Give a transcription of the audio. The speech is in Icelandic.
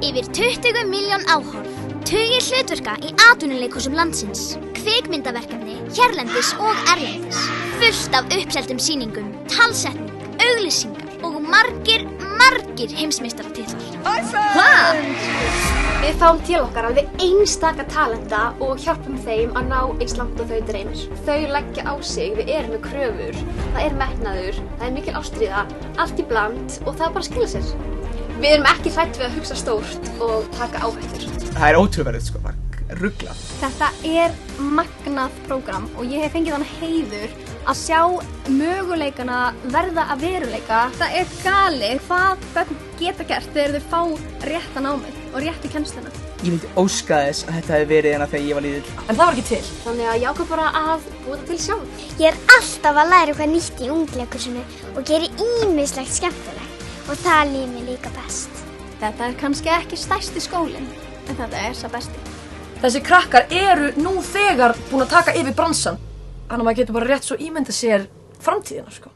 Yfir 20 milljón áhorf, tugir hlutverka í atvinnuleikhúsum landsins, kvikmyndaverkefni hérlendis og erlendis, fullt af uppseldum sýningum, talsetning, auglýsingar og margir heimsmeistaratitlar. Við fáum til okkar alveg einstaka talenta og hjálpum þeim að ná eins langt og þau dreymir. Þau leggja á sig, við erum með kröfur, það metnaður, það mikil ástríða, allt í bland og það bara skila sér. Við erum ekki hrædd við að hugsa stórt og taka áhættur. Það ótrúverðið sko, bara ruglað. Þetta magnað prógram og ég hef fengið þann heiður að sjá möguleikana verða að veruleika. Það galið hvað börn geta gert þegar þau fá rétta námið og réttu kennsluna. Ég vildi óska þess að þetta hefði verið hérna þegar ég var lítill. En það var ekki til. Þannig að ég ákvað bara að búa það til sjálf. Ég alltaf að læra eitthvað nýtt í ungleikhúsinu og geri ýmislegt skemmtilegt og það líður mér líka best. Þetta kannski ekki stærsti skólinn, en þetta sá besti. Þessi krakkar eru nú þegar búin að taka yfir bransan. Þannig að maður getur bara rétt svo ímynda sér framtíðina, sko.